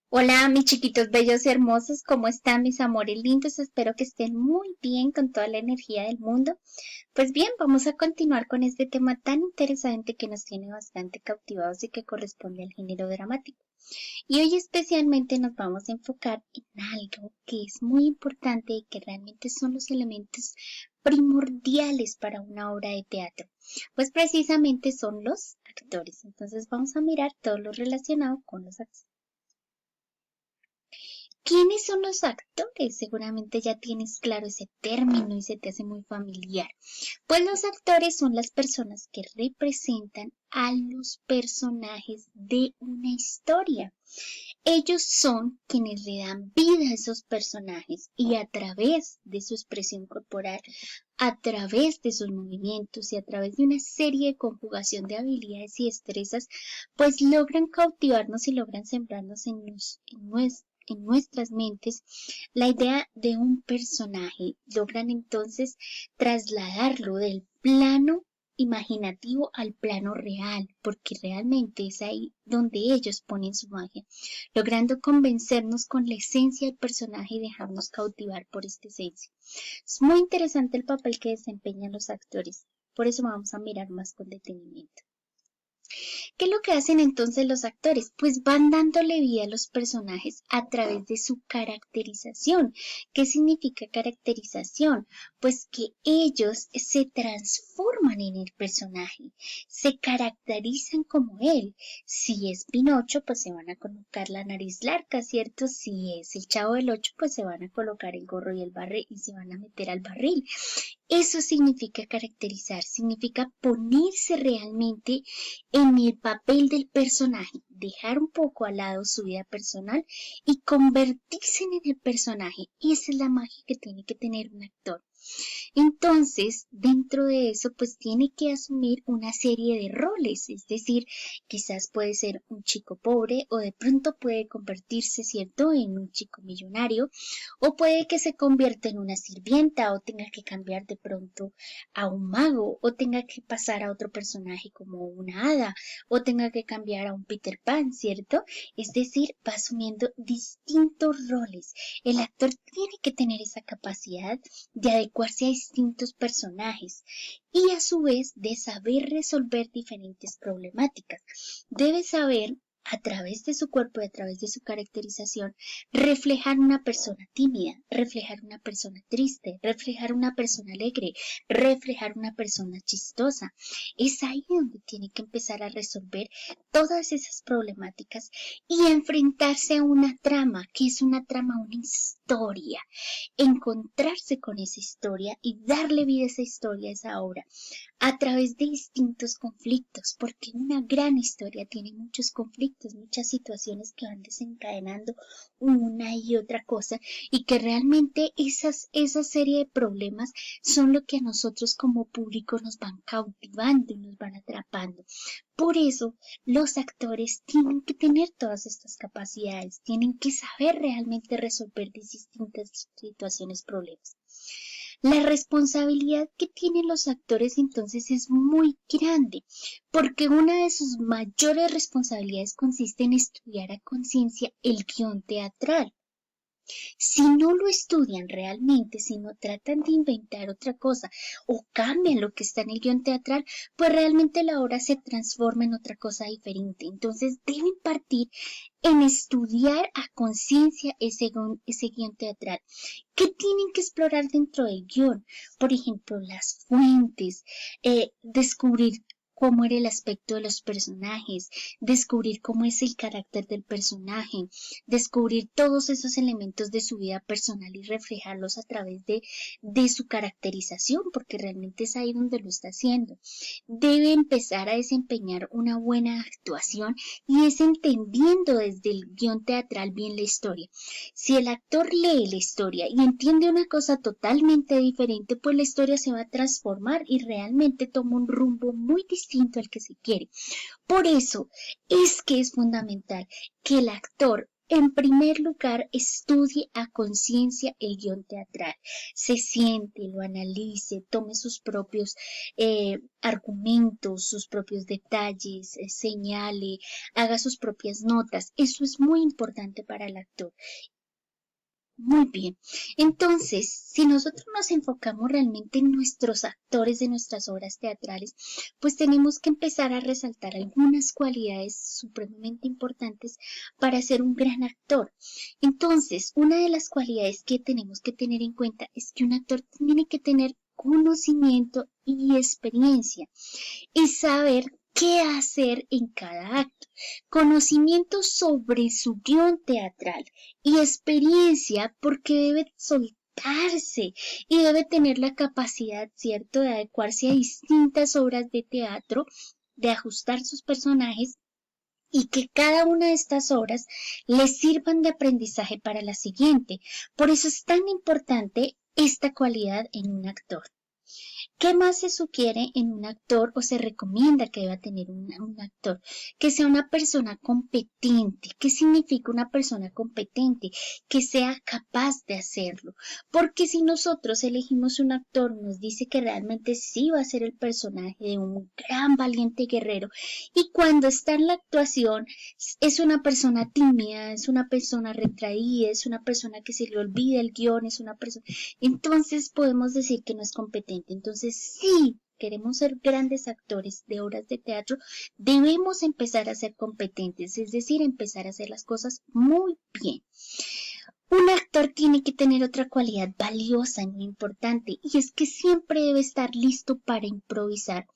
Hola, mis chiquitos bellos y hermosos, ¿cómo están mis amores lindos? Espero que estén muy bien con toda la energía del mundo. Pues bien, vamos a continuar con este tema tan interesante que nos tiene bastante cautivados y que corresponde al género dramático. Y hoy especialmente nos vamos a enfocar en algo que es muy importante y que realmente son los elementos primordiales para una obra de teatro. Pues precisamente son los actores. Entonces vamos a mirar todo lo relacionado con los actores. ¿Quiénes son los actores? Seguramente ya tienes claro ese término y se te hace muy familiar. Pues los actores son las personas que representan a los personajes de una historia. Ellos son quienes le dan vida a esos personajes y a través de su expresión corporal, a través de sus movimientos y a través de una serie de conjugación de habilidades y destrezas, pues logran cautivarnos y logran sembrarnos en nuestras mentes la idea de un personaje. Logran entonces trasladarlo del plano imaginativo al plano real, porque realmente es ahí donde ellos ponen su magia, logrando convencernos con la esencia del personaje y dejarnos cautivar por esta esencia. Es muy interesante el papel que desempeñan los actores, por eso vamos a mirar más con detenimiento. ¿Qué es lo que hacen entonces los actores? Pues van dándole vida a los personajes a través de su caracterización. ¿Qué significa caracterización? Pues que ellos se transforman en el personaje, se caracterizan como él. Si es Pinocho, pues se van a colocar la nariz larga, ¿cierto? Si es el Chavo del Ocho, pues se van a colocar el gorro y el barril y se van a meter al barril. Eso significa caracterizar, significa ponerse realmente en el papel del personaje, dejar un poco al lado su vida personal y convertirse en el personaje. Esa es la magia que tiene que tener un actor. Entonces, dentro de eso, pues tiene que asumir una serie de roles, es decir, quizás puede ser un chico pobre o de pronto puede convertirse, ¿cierto?, en un chico millonario o puede que se convierta en una sirvienta o tenga que cambiar de pronto a un mago o tenga que pasar a otro personaje como una hada o tenga que cambiar a un Peter Pan, ¿cierto? Es decir, va asumiendo distintos roles. El actor tiene que tener esa capacidad de adecuarse a distintos personajes y a su vez de saber resolver diferentes problemáticas. Debe saber a través de su cuerpo y a través de su caracterización, reflejar una persona tímida, reflejar una persona triste, reflejar una persona alegre, reflejar una persona chistosa. Es ahí donde tiene que empezar a resolver todas esas problemáticas y enfrentarse a una trama, que es una trama, una historia, encontrarse con esa historia y darle vida a esa historia, a esa obra, a través de distintos conflictos, porque una gran historia tiene muchos conflictos, muchas situaciones que van desencadenando una y otra cosa y que realmente esa serie de problemas son lo que a nosotros como público nos van cautivando y nos van atrapando. Por eso, los actores tienen que tener todas estas capacidades, tienen que saber realmente resolver distintas situaciones, problemas. La responsabilidad que tienen los actores entonces es muy grande, porque una de sus mayores responsabilidades consiste en estudiar a conciencia el guión teatral. Si no lo estudian realmente, si no tratan de inventar otra cosa o cambian lo que está en el guión teatral, pues realmente la obra se transforma en otra cosa diferente. Entonces deben partir en estudiar a conciencia ese guión teatral. ¿Qué tienen que explorar dentro del guión? Por ejemplo, las fuentes, descubrir cómo era el aspecto de los personajes, descubrir cómo es el carácter del personaje, descubrir todos esos elementos de su vida personal y reflejarlos a través de su caracterización, porque realmente es ahí donde lo está haciendo. Debe empezar a desempeñar una buena actuación y es entendiendo desde el guión teatral bien la historia. Si el actor lee la historia y entiende una cosa totalmente diferente, pues la historia se va a transformar y realmente toma un rumbo muy distinto al que se quiere. Por eso es que es fundamental que el actor En primer lugar, estudie a conciencia el guión teatral. Se siente, lo analice, tome sus propios argumentos, sus propios detalles, señale, haga sus propias notas. Eso es muy importante para el actor. Muy bien. Entonces, si nosotros nos enfocamos realmente en nuestros actores de nuestras obras teatrales, pues tenemos que empezar a resaltar algunas cualidades supremamente importantes para ser un gran actor. Entonces, una de las cualidades que tenemos que tener en cuenta es que un actor tiene que tener conocimiento y experiencia y saber qué hacer en cada acto, conocimiento sobre su guión teatral y experiencia porque debe soltarse y debe tener la capacidad, ¿cierto?, de adecuarse a distintas obras de teatro, de ajustar sus personajes y que cada una de estas obras le sirvan de aprendizaje para la siguiente. Por eso es tan importante esta cualidad en un actor. ¿Qué más se sugiere en un actor o se recomienda que deba tener un actor? Que sea una persona competente. ¿Qué significa una persona competente? Que sea capaz de hacerlo. Porque si nosotros elegimos un actor, nos dice que realmente sí va a ser el personaje de un gran valiente guerrero y cuando está en la actuación es una persona tímida, es una persona retraída, es una persona que se le olvida el guión, es una persona... Entonces podemos decir que no es competente. Entonces, si queremos ser grandes actores de obras de teatro, debemos empezar a ser competentes, es decir, empezar a hacer las cosas muy bien. Un actor tiene que tener otra cualidad valiosa y muy importante, y es que siempre debe estar listo para improvisar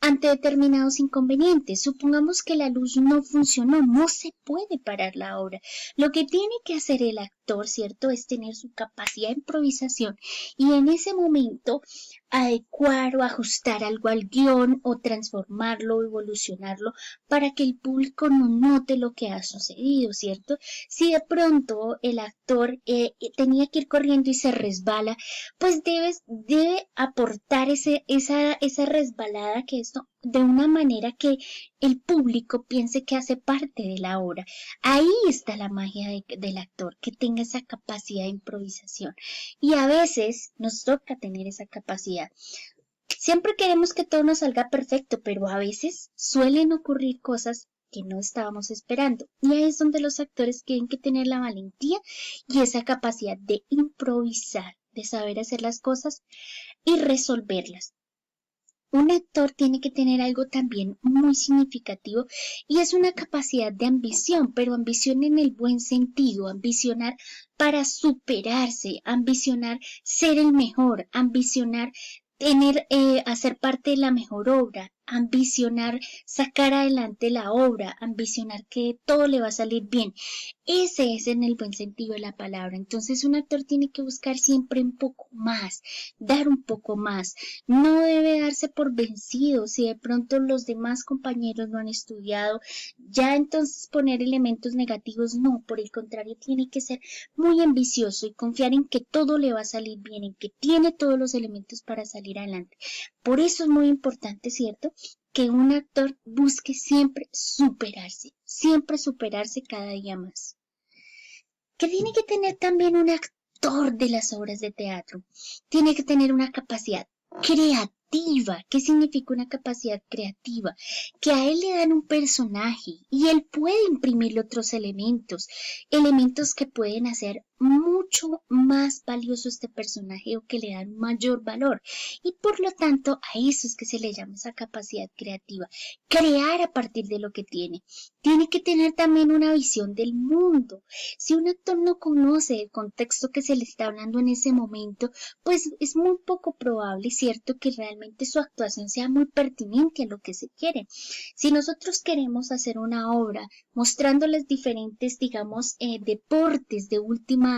ante determinados inconvenientes. Supongamos que la luz no funcionó, no se puede parar la obra. Lo que tiene que hacer el actor, ¿cierto?, es tener su capacidad de improvisación y en ese momento adecuar o ajustar algo al guión o transformarlo o evolucionarlo para que el público no note lo que ha sucedido, ¿cierto? Si de pronto el actor tenía que ir corriendo y se resbala, pues debe aportar esa resbalada que esto de una manera que el público piense que hace parte de la obra. Ahí está la magia del actor, que tenga esa capacidad de improvisación. Y a veces nos toca tener esa capacidad. Siempre queremos que todo nos salga perfecto, pero a veces suelen ocurrir cosas que no estábamos esperando. Y ahí es donde los actores tienen que tener la valentía y esa capacidad de improvisar, de saber hacer las cosas y resolverlas. Un actor tiene que tener algo también muy significativo y es una capacidad de ambición, pero ambición en el buen sentido, ambicionar para superarse, ambicionar ser el mejor, ambicionar hacer parte de la mejor obra, ambicionar sacar adelante la obra, ambicionar que todo le va a salir bien. Ese es en el buen sentido de la palabra. Entonces un actor tiene que buscar siempre un poco más, dar un poco más. No debe darse por vencido si de pronto los demás compañeros no han estudiado. Ya entonces poner elementos negativos, no, por el contrario, tiene que ser muy ambicioso y confiar en que todo le va a salir bien, en que tiene todos los elementos para salir adelante. Por eso es muy importante, ¿cierto?, que un actor busque siempre superarse cada día más. Que tiene que tener también un actor de las obras de teatro. Tiene que tener una capacidad creativa. ¿Qué significa una capacidad creativa? Que a él le dan un personaje y él puede imprimirle otros elementos que pueden hacer mucho más valioso este personaje o que le dan mayor valor. Y por lo tanto, a eso es que se le llama esa capacidad creativa. Crear a partir de lo que tiene. Tiene que tener también una visión del mundo. Si un actor no conoce el contexto que se le está hablando en ese momento, pues es muy poco probable, ¿cierto?, que realmente su actuación sea muy pertinente a lo que se quiere. Si nosotros queremos hacer una obra mostrándoles diferentes, digamos, deportes de última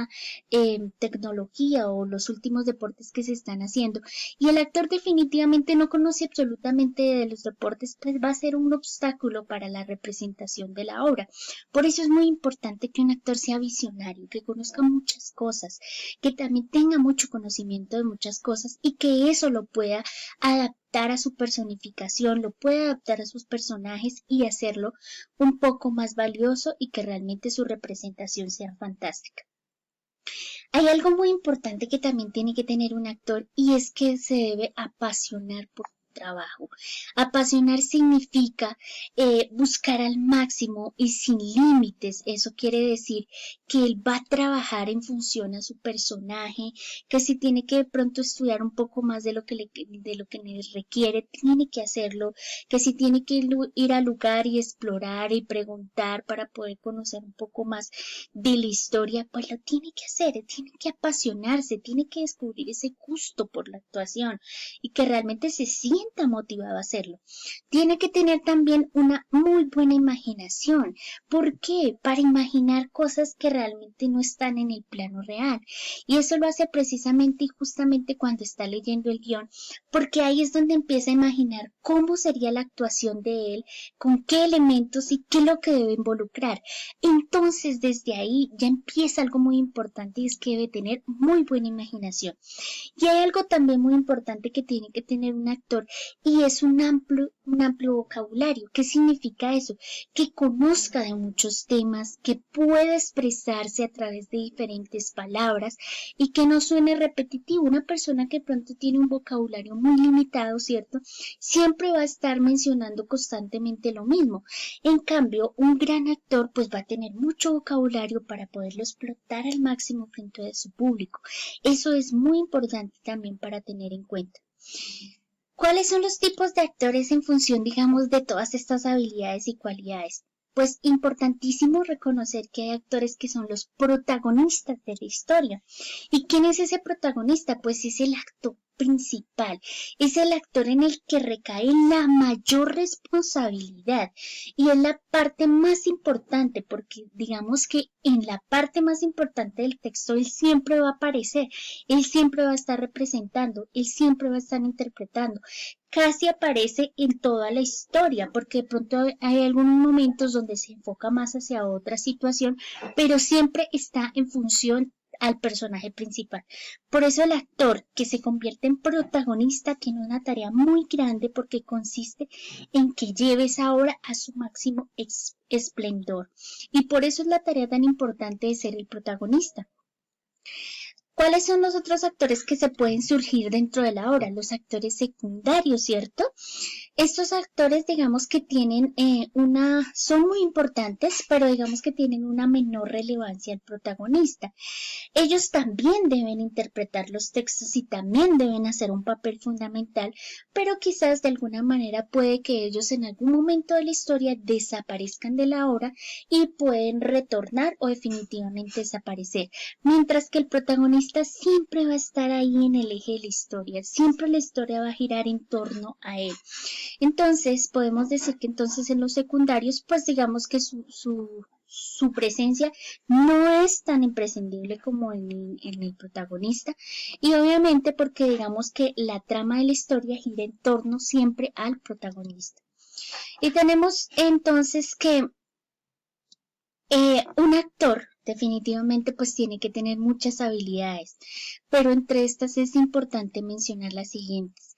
tecnología o los últimos deportes que se están haciendo, y el actor definitivamente no conoce absolutamente de los deportes, pues va a ser un obstáculo para la representación representación de la obra. Por eso es muy importante que un actor sea visionario, que conozca muchas cosas, que también tenga mucho conocimiento de muchas cosas y que eso lo pueda adaptar a su personificación, lo pueda adaptar a sus personajes y hacerlo un poco más valioso y que realmente su representación sea fantástica. Hay algo muy importante que también tiene que tener un actor y es que se debe apasionar por su trabajo. Apasionar significa buscar al máximo y sin límites. Eso quiere decir que él va a trabajar en función a su personaje, que si tiene que de pronto estudiar un poco más de lo que le requiere, tiene que hacerlo, que si tiene que ir al lugar y explorar y preguntar para poder conocer un poco más de la historia, pues lo tiene que hacer, tiene que apasionarse, tiene que descubrir ese gusto por la actuación y que realmente se sienta motivado a hacerlo. Tiene que tener también una muy buena imaginación. ¿Por qué? Para imaginar cosas que realmente no están en el plano real. Y eso lo hace precisamente y justamente cuando está leyendo el guión, porque ahí es donde empieza a imaginar cómo sería la actuación de él, con qué elementos y qué es lo que debe involucrar. Entonces, desde ahí ya empieza algo muy importante y es que debe tener muy buena imaginación. Y hay algo también muy importante que tiene que tener un actor y es un amplio vocabulario. ¿Qué significa eso? Que conozca de muchos temas, que pueda expresarse a través de diferentes palabras y que no suene repetitivo. Una persona que pronto tiene un vocabulario muy limitado, ¿cierto? Siempre va a estar mencionando constantemente lo mismo. En cambio, un gran actor pues va a tener mucho vocabulario para poderlo explotar al máximo frente a su público. Eso es muy importante también para tener en cuenta. ¿Cuáles son los tipos de actores en función, digamos, de todas estas habilidades y cualidades? Pues importantísimo reconocer que hay actores que son los protagonistas de la historia. ¿Y quién es ese protagonista? Pues es el actor principal, es el actor en el que recae la mayor responsabilidad y es la parte más importante porque digamos que en la parte más importante del texto él siempre va a aparecer, él siempre va a estar representando, él siempre va a estar interpretando, casi aparece en toda la historia, porque de pronto hay algunos momentos donde se enfoca más hacia otra situación, pero siempre está en función al personaje principal. Por eso el actor que se convierte en protagonista tiene una tarea muy grande porque consiste en que lleve esa obra a su máximo esplendor. Y por eso es la tarea tan importante de ser el protagonista. ¿Cuáles son los otros actores que se pueden surgir dentro de la obra? Los actores secundarios, ¿cierto? Estos actores, digamos que tienen son muy importantes, pero digamos que tienen una menor relevancia al protagonista. Ellos también deben interpretar los textos y también deben hacer un papel fundamental, pero quizás de alguna manera puede que ellos en algún momento de la historia desaparezcan de la obra y pueden retornar o definitivamente desaparecer, mientras que el protagonista siempre va a estar ahí en el eje de la historia, siempre la historia va a girar en torno a él. Entonces, podemos decir que entonces en los secundarios, pues digamos que su presencia no es tan imprescindible como en el protagonista y obviamente porque digamos que la trama de la historia gira en torno siempre al protagonista. Y tenemos entonces que un actor definitivamente pues tiene que tener muchas habilidades, pero entre estas es importante mencionar las siguientes.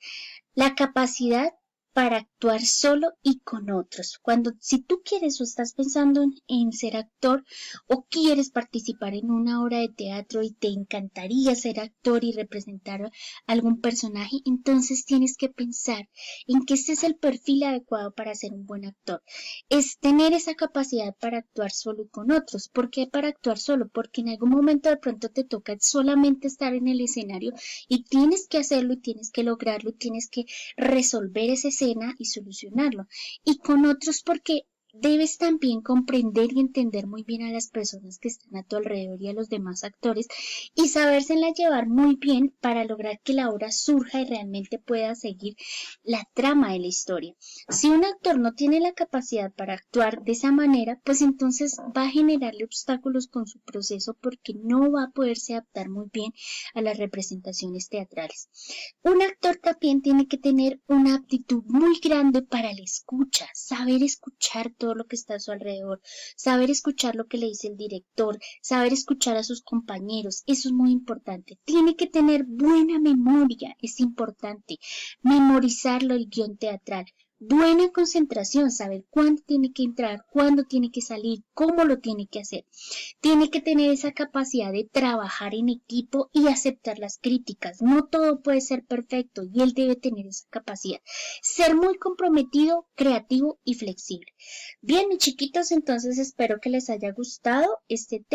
La capacidad para actuar solo y con otros. Si tú quieres o estás pensando en ser actor o quieres participar en una obra de teatro y te encantaría ser actor y representar algún personaje, entonces tienes que pensar en que este es el perfil adecuado para ser un buen actor. Es tener esa capacidad para actuar solo y con otros. ¿Por qué para actuar solo? Porque en algún momento de pronto te toca solamente estar en el escenario y tienes que hacerlo y tienes que lograrlo y tienes que resolver esa escena y solucionarlo. Y con otros porque debes también comprender y entender muy bien a las personas que están a tu alrededor y a los demás actores y sabérsela llevar muy bien para lograr que la obra surja y realmente pueda seguir la trama de la historia. Si un actor no tiene la capacidad para actuar de esa manera, pues entonces va a generarle obstáculos con su proceso porque no va a poderse adaptar muy bien a las representaciones teatrales. Un actor también tiene que tener una aptitud muy grande para la escucha, saber escuchar todo lo que está a su alrededor, saber escuchar lo que le dice el director, saber escuchar a sus compañeros, eso es muy importante. Tiene que tener buena memoria, es importante, memorizarlo el guión teatral. Buena concentración, saber cuándo tiene que entrar, cuándo tiene que salir, cómo lo tiene que hacer. Tiene que tener esa capacidad de trabajar en equipo y aceptar las críticas. No todo puede ser perfecto y él debe tener esa capacidad. Ser muy comprometido, creativo y flexible. Bien, mis chiquitos, entonces espero que les haya gustado este tema.